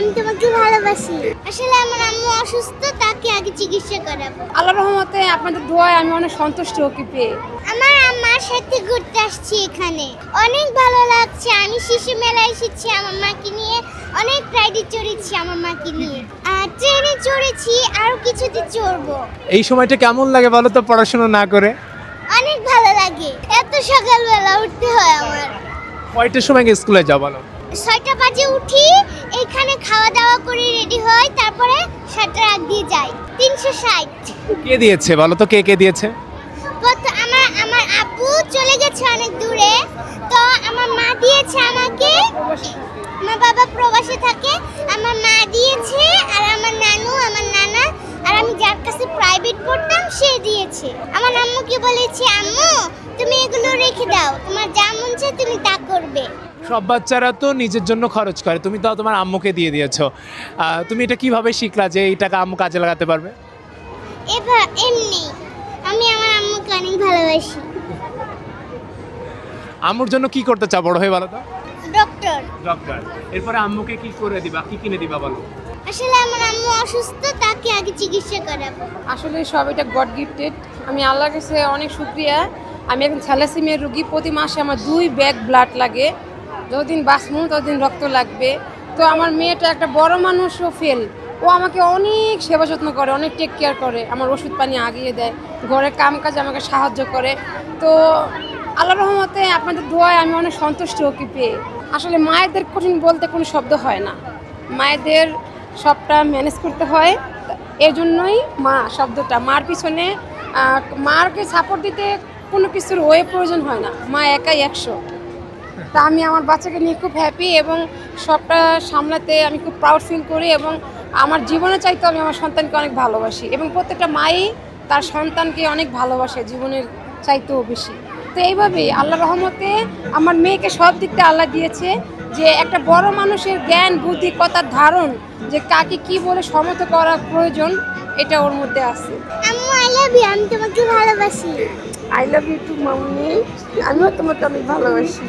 আমি তোমাকে ভালোবাসি। আসলে আমার আম্মু অসুস্থ, তাকে আগে চিকিৎসা করাবো। আল্লাহর রহমতে আপনাদের দোয়ায় আমি অনেক সন্তুষ্ট ওকে পেয়ে। আমার আম্মার সাথে ঘুরতে আসছি এখানে, অনেক ভালো লাগছে। আমি শিশু মেলায় এসেছি আমার মাকে নিয়ে, অনেক রাইডে চড়েছি আমার মাকে নিয়ে, আর ট্রেনে চড়েছি, আরো কিছুতে চড়বো। এই সময়টা কেমন লাগে বলো তো পড়াশোনা না করে? অনেক ভালো লাগে, এত সকালবেলা উঠতে হয় আমার। কয়টার সময় গিয়ে স্কুলে যাও বলো? 6টা বাজে উঠি, এখানে খাওয়া দাওয়া করে রেডি হই, তারপরে 7টার আগ দিয়ে যাই। 360। কে দিয়েছে বলো তো, কে কে দিয়েছে? আমার আপু চলে গেছে অনেক দূরে, তো আমার মা দিয়েছে আমাকে। আমার বাবা প্রবাসে থাকে, আমার মা দিয়েছে, আর আমার নানু, আমার নানা, আর আমি যার কাছে প্রাইভেট পড়তাম সে দিয়েছে। আমার আম্মুকে বলেছি, আম্মু তুমি এগুলো রেখে দাও, তোমার যা মন চায় তুমি তা করবে। সব বাচ্চারা তো নিজের জন্য খরচ করে, তুমি তো তোমার আম্মুকে দিয়ে দিয়েছো। তুমি এটা কিভাবে শিখলা যে এই টাকা আম্মু কাজে লাগাতে পারবে? এবার এমনি আমি আমার আম্মুকে অনেক ভালোবাসি। আম্মুর জন্য কি করতে চাও বড় হয়ে বলো তো? ডক্টর। ডক্টর। এরপরে আম্মুকে কি করে দিবা, কি কিনে দিবা বলো? আসলে আমার আম্মু অসুস্থ, তাকে আগে চিকিৎসা করাবো। আসলে সব এটা গড গিফটেড। আমি আল্লাহর কাছে অনেক শুকরিয়া। আমি একজন থ্যালাসেমিয়ার রোগী, প্রতি মাসে আমার 2 ব্যাগ ব্লাড লাগে। যতদিন বাঁচবো ততদিন রক্ত লাগবে। তো আমার মেয়েটা একটা বড় মানুষও ফেল, ও আমাকে অনেক সেবা যত্ন করে, অনেক টেক কেয়ার করে, আমার ওষুধ পানি আগিয়ে দেয়, ঘরের কাম কাজে আমাকে সাহায্য করে। তো আল্লাহর রহমতে আপনাদের দোয়ায় আমি অনেক সন্তুষ্ট ওকে পেয়ে। আসলে মায়েদের কঠিন বলতে কোনো শব্দ হয় না, মায়েদের সবটা ম্যানেজ করতে হয়। এর জন্যই মা শব্দটা, মার পিছনে মাকে সাপোর্ট দিতে কোনো কিছুর ওয়ে প্রয়োজন হয় না, মা একাই 100। তা আমি আমার বাচ্চাকে নিয়ে খুব হ্যাপি এবং সবটা সামলাতে আমি খুব প্রাউড ফিল করি, এবং আমার জীবনে চাইতেও আমি আমার সন্তানকে অনেক ভালোবাসি, এবং প্রত্যেকটা মাই তার সন্তানকে অনেক ভালোবাসে জীবনের চাইতেও বেশি। তো এইভাবেই আল্লাহ রহমতে আমার মেয়েকে সব দিকটা আল্লাহ দিয়েছে, যে একটা বড় মানুষের জ্ঞান বুদ্ধি কথার ধারণ, যে কাকে কি বলে সমত করা প্রয়োজন, এটা ওর মধ্যে আছে। আম্মু আই লাভ ইউ, আমি তোমাকে ভালোবাসি। I love you too mummy, আমিও তোমাকে অনেক ভালোবাসি।